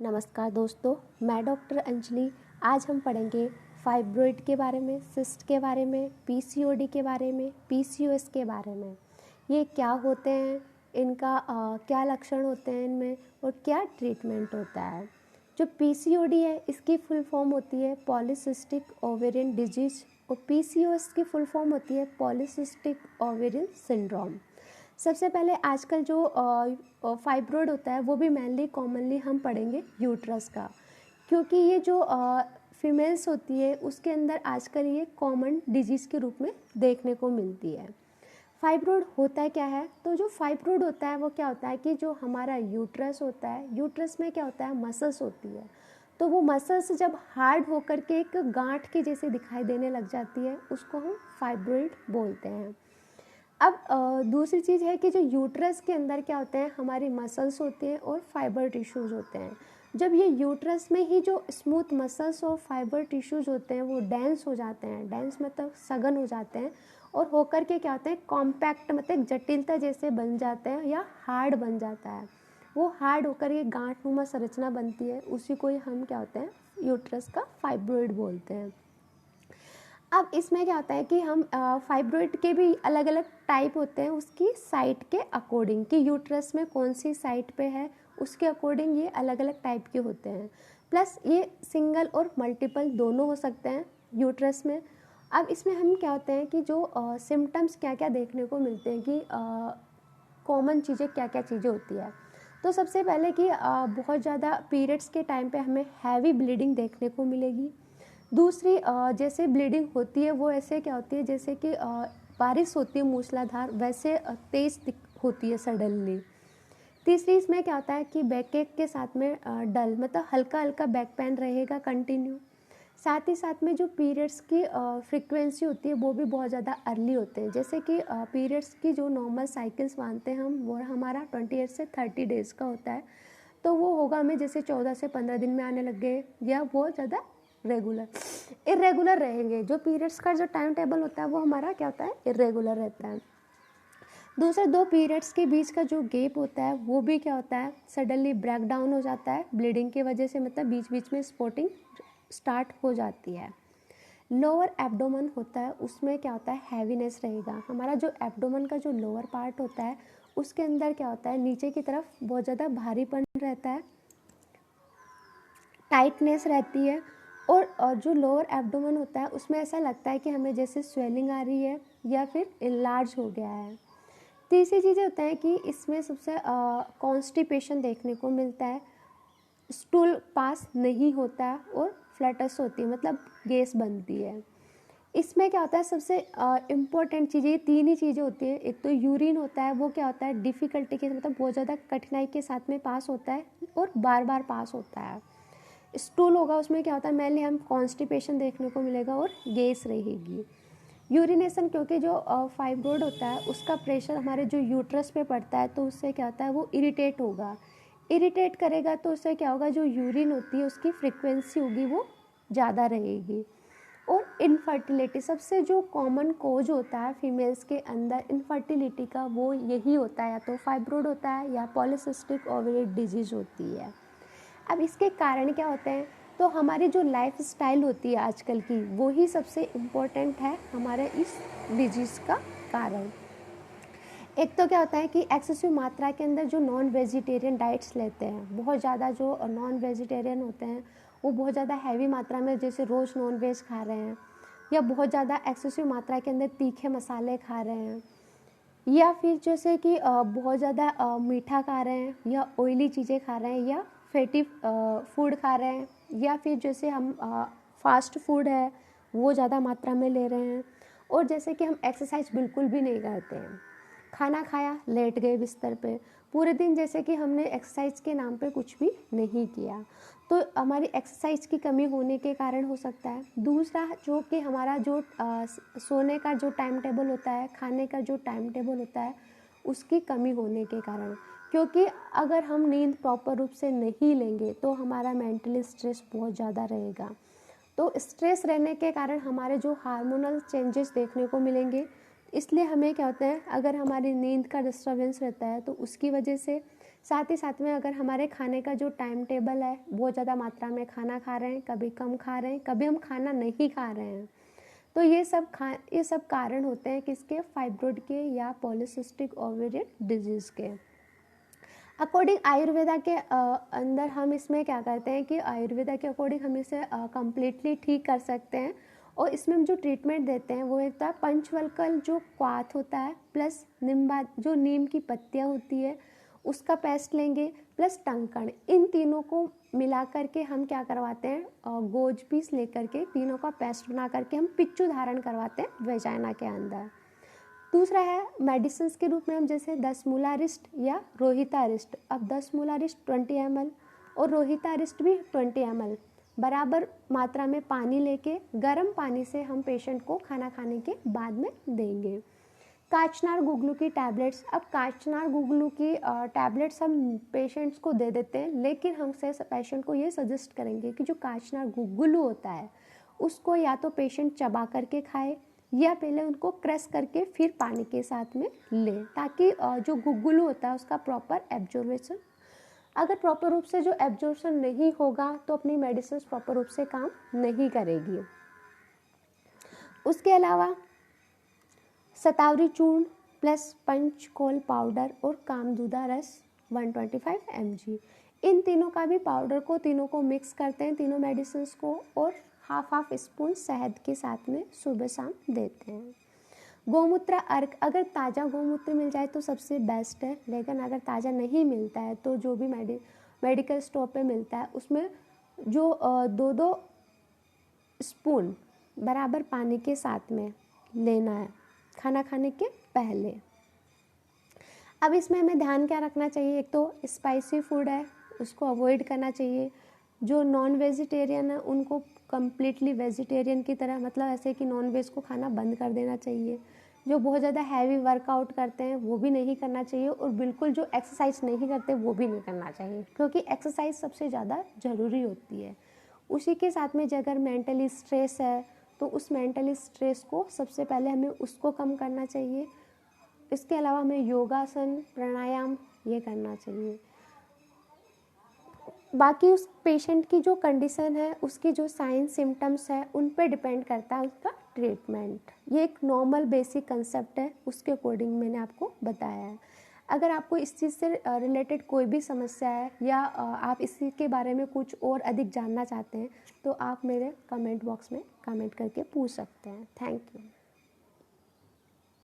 नमस्कार दोस्तों, मैं डॉक्टर अंजलि। आज हम पढ़ेंगे फाइब्रॉइड के बारे में, सिस्ट के बारे में, पीसीओडी के बारे में, पीसीओएस के बारे में। ये क्या होते हैं, इनका क्या लक्षण होते हैं इनमें और क्या ट्रीटमेंट होता है। जो पीसीओडी है इसकी फुल फॉर्म होती है पॉलीसिस्टिक ओवेरियन डिजीज और पीसीओएस की फुल फॉर्म होती है पॉलीसिस्टिक ओवेरियन सिंड्रोम। सबसे पहले आजकल जो फाइब्रॉइड होता है वो भी मेनली कॉमनली हम पढ़ेंगे यूट्रस का, क्योंकि ये जो फीमेल्स होती है उसके अंदर आजकल ये कॉमन डिजीज़ के रूप में देखने को मिलती है। फाइब्रॉइड होता क्या है, तो जो फाइब्रॉइड होता है वो क्या होता है कि जो हमारा यूट्रस होता है, यूट्रस में क्या होता है, मसल्स होती है। तो वो मसल्स जब हार्ड होकर के एक गांठ के जैसे दिखाई देने लग जाती है उसको हम फाइब्रॉइड बोलते हैं। अब दूसरी चीज़ है कि जो यूट्रस के अंदर क्या होते हैं, हमारी मसल्स होते हैं और फाइबर टिश्यूज़ होते हैं। जब ये यूट्रस में ही जो स्मूथ मसल्स और फाइबर टिश्यूज़ होते हैं वो डेंस हो जाते हैं, डेंस मतलब सघन हो जाते हैं और होकर के क्या होते हैं, कॉम्पैक्ट मतलब जटिलता जैसे बन जाते हैं या हार्ड बन जाता है। वो हार्ड होकर ये गांठनुमा संरचना बनती है, उसी को ही हम क्या होते हैं, यूट्रस का फाइब्रॉइड बोलते हैं। अब इसमें क्या होता है कि हम फाइब्रॉइड के भी अलग अलग टाइप होते हैं उसकी साइट के अकॉर्डिंग, कि यूट्रस में कौन सी साइट पे है उसके अकॉर्डिंग ये अलग अलग टाइप के होते हैं। प्लस ये सिंगल और मल्टीपल दोनों हो सकते हैं यूट्रस में। अब इसमें हम क्या होते हैं कि जो सिम्टम्स क्या क्या देखने को मिलते हैं कि कॉमन चीज़ें क्या क्या चीज़ें होती है। तो सबसे पहले कि बहुत ज़्यादा पीरियड्स के टाइम पे हमें हैवी ब्लीडिंग देखने को मिलेगी। दूसरी जैसे ब्लीडिंग होती है वो ऐसे क्या होती है, जैसे कि बारिश होती है मूसलाधार वैसे तेज़ होती है सडनली। तीसरी इसमें क्या होता है कि बैक एक के साथ में डल मतलब हल्का हल्का बैक पेन रहेगा कंटिन्यू। साथ ही साथ में जो पीरियड्स की फ्रीक्वेंसी होती है वो भी बहुत ज़्यादा अर्ली होते हैं। जैसे कि पीरियड्स की जो नॉर्मल साइकिल्स मानते हैं हम, वो हमारा 28 से 30 डेज़ का होता है। तो वो होगा हमें जैसे 14 से 15 दिन में आने लग गए या बहुत ज़्यादा इरेगुलर रहेंगे। जो पीरियड्स का जो टाइम टेबल होता है वो हमारा क्या होता है, इरेगुलर रहता है। दूसरे दो पीरियड्स के बीच का जो गैप होता है वो भी क्या होता है, सडनली ब्रेक डाउन हो जाता है ब्लीडिंग की वजह से, मतलब बीच बीच में स्पॉटिंग स्टार्ट हो जाती है। लोअर एब्डोमेन होता है उसमें क्या होता है, हैवीनेस रहेगा। हमारा जो एब्डोमेन का जो लोअर पार्ट होता है उसके अंदर क्या होता है, नीचे की तरफ बहुत ज़्यादा भारीपन रहता है, टाइटनेस रहती है। और जो लोअर एब्डोमेन होता है उसमें ऐसा लगता है कि हमें जैसे स्वेलिंग आ रही है या फिर इनलार्ज हो गया है। तीसरी चीज़ें होता है कि इसमें सबसे कॉन्स्टिपेशन देखने को मिलता है, स्टूल पास नहीं होता है और फ्लैटस होती है मतलब गैस बनती है। इसमें क्या होता है, सबसे इम्पोर्टेंट चीज़ें ये तीन ही चीज़ें होती है। एक तो यूरिन होता है, वो क्या होता है, डिफ़िकल्टी के मतलब बहुत ज़्यादा कठिनाई के साथ में पास होता है और बार बार पास होता है। स्टूल होगा उसमें क्या होता है, मेनली हम कॉन्स्टिपेशन देखने को मिलेगा और गैस रहेगी। यूरिनेशन, क्योंकि जो फाइब्रॉइड होता है उसका प्रेशर हमारे जो यूट्रस पे पड़ता है तो उससे क्या होता है, वो इरिटेट होगा। इरिटेट करेगा तो उससे क्या होगा, जो यूरिन होती है उसकी फ्रिक्वेंसी होगी वो ज़्यादा रहेगी। और इनफर्टिलिटी, सबसे जो कॉमन कोज होता है फीमेल्स के अंदर इनफर्टिलिटी का, वो यही होता है, या तो फाइब्रॉइड होता है या पॉलीसिस्टिक ओवेरियन डिजीज़ होती है। अब इसके कारण क्या होते हैं, तो हमारी जो लाइफ स्टाइल होती है आजकल की, वो ही सबसे इम्पोर्टेंट है हमारे इस डिजीज़ का कारण। एक तो क्या होता है कि एक्सेसिव मात्रा के अंदर जो नॉन वेजिटेरियन डाइट्स लेते हैं, बहुत ज़्यादा जो नॉन वेजिटेरियन होते हैं वो बहुत ज़्यादा हैवी मात्रा में जैसे रोज़ नॉन वेज खा रहे हैं, या बहुत ज़्यादा एक्सेसिव मात्रा के अंदर तीखे मसाले खा रहे हैं, या फिर जैसे कि बहुत ज़्यादा मीठा खा रहे हैं, या ऑयली चीज़ें खा रहे हैं, या फैटी फूड खा रहे हैं, या फिर जैसे हम फास्ट फूड है वो ज़्यादा मात्रा में ले रहे हैं, और जैसे कि हम एक्सरसाइज बिल्कुल भी नहीं करते हैं, खाना खाया लेट गए बिस्तर पे पूरे दिन, जैसे कि हमने एक्सरसाइज के नाम पे कुछ भी नहीं किया, तो हमारी एक्सरसाइज की कमी होने के कारण हो सकता है। दूसरा जो कि हमारा जो सोने का जो टाइम टेबल होता है, खाने का जो टाइम टेबल होता है, उसकी कमी होने के कारण, क्योंकि अगर हम नींद प्रॉपर रूप से नहीं लेंगे तो हमारा मेंटली स्ट्रेस बहुत ज़्यादा रहेगा। तो स्ट्रेस रहने के कारण हमारे जो हार्मोनल चेंजेस देखने को मिलेंगे, इसलिए हमें क्या होता है, अगर हमारी नींद का डिस्टर्बेंस रहता है तो उसकी वजह से साथ ही साथ में अगर हमारे खाने का जो टाइम टेबल है, बहुत ज़्यादा मात्रा में खाना खा रहे हैं, कभी कम खा रहे हैं, कभी हम खाना नहीं खा रहे हैं, तो ये सब कारण होते हैं किसके, फाइब्रोइड के या पॉलीसिस्टिक ओवेरियन डिजीज़ के। अकॉर्डिंग आयुर्वेदा के अंदर हम इसमें क्या करते हैं कि आयुर्वेदा के अकॉर्डिंग हम इसे कम्प्लीटली ठीक कर सकते हैं, और इसमें हम जो ट्रीटमेंट देते हैं वो एक तो पंचवल्कल जो क्वाथ होता है, प्लस निम्बा जो नीम की पत्तियाँ होती है उसका पेस्ट लेंगे, प्लस टंकण, इन तीनों को मिला करके हम क्या करवाते हैं, गोज पीस लेकर के तीनों का पेस्ट बना करके हम पिच्चू धारण करवाते हैं वेजाइना के अंदर। दूसरा है मेडिसिन के रूप में हम जैसे 10 मूलारिस्ट या रोहितारिस्ट, अब 10 मूलारिस्ट 20 ml और रोहितारिस्ट भी 20 ml बराबर मात्रा में पानी लेके गर्म पानी से हम पेशेंट को खाना खाने के बाद में देंगे। काचनार गुगलू की टैबलेट्स, अब काचनार गुगलू की टैबलेट्स हम पेशेंट्स को दे देते हैं, लेकिन हमसे पेशेंट को ये सजेस्ट करेंगे कि जो काचनार गुगलू होता है उसको या तो पेशेंट चबा करके खाए या पहले उनको क्रश करके फिर पानी के साथ में ले, ताकि जो गुगलू होता है उसका प्रॉपर एब्जॉर्बेशन, अगर प्रॉपर रूप से जो एब्जॉर्बेशन नहीं होगा तो अपनी मेडिसिन प्रॉपर रूप से काम नहीं करेगी। उसके अलावा शतावरी चूर्ण प्लस पंचकोल पाउडर और कामदूदा रस 125 mg, इन तीनों का भी पाउडर को तीनों को मिक्स करते हैं तीनों मेडिसिन को, और हाफ स्पून शहद के साथ में सुबह शाम देते हैं। गोमूत्र अर्क, अगर ताज़ा गोमूत्र मिल जाए तो सबसे बेस्ट है, लेकिन अगर ताज़ा नहीं मिलता है तो जो भी मेडिकल स्टोर पे मिलता है उसमें जो 2-2 स्पून बराबर पानी के साथ में लेना है खाना खाने के पहले। अब इसमें हमें ध्यान क्या रखना चाहिए, एक तो स्पाइसी फूड है उसको अवॉइड करना चाहिए, जो नॉन वेजिटेरियन है उनको कम्प्लीटली वेजिटेरियन की तरह, मतलब ऐसे कि नॉन वेज को खाना बंद कर देना चाहिए, जो बहुत ज़्यादा हैवी वर्कआउट करते हैं वो भी नहीं करना चाहिए, और बिल्कुल जो एक्सरसाइज नहीं करते वो भी नहीं करना चाहिए, क्योंकि एक्सरसाइज सबसे ज़्यादा ज़रूरी होती है। उसी के साथ में अगर मेंटली स्ट्रेस है तो उस मेंटली स्ट्रेस को सबसे पहले हमें उसको कम करना चाहिए। इसके अलावा हमें योगासन प्राणायाम ये करना चाहिए। बाकी उस पेशेंट की जो कंडीशन है, उसकी जो साइन सिम्टम्स है, उन पे डिपेंड करता है उसका ट्रीटमेंट। ये एक नॉर्मल बेसिक कंसेप्ट है, उसके अकॉर्डिंग मैंने आपको बताया है। अगर आपको इस चीज़ से रिलेटेड कोई भी समस्या है या आप इसी के बारे में कुछ और अधिक जानना चाहते हैं तो आप मेरे कमेंट बॉक्स में कमेंट करके पूछ सकते हैं। Thank you.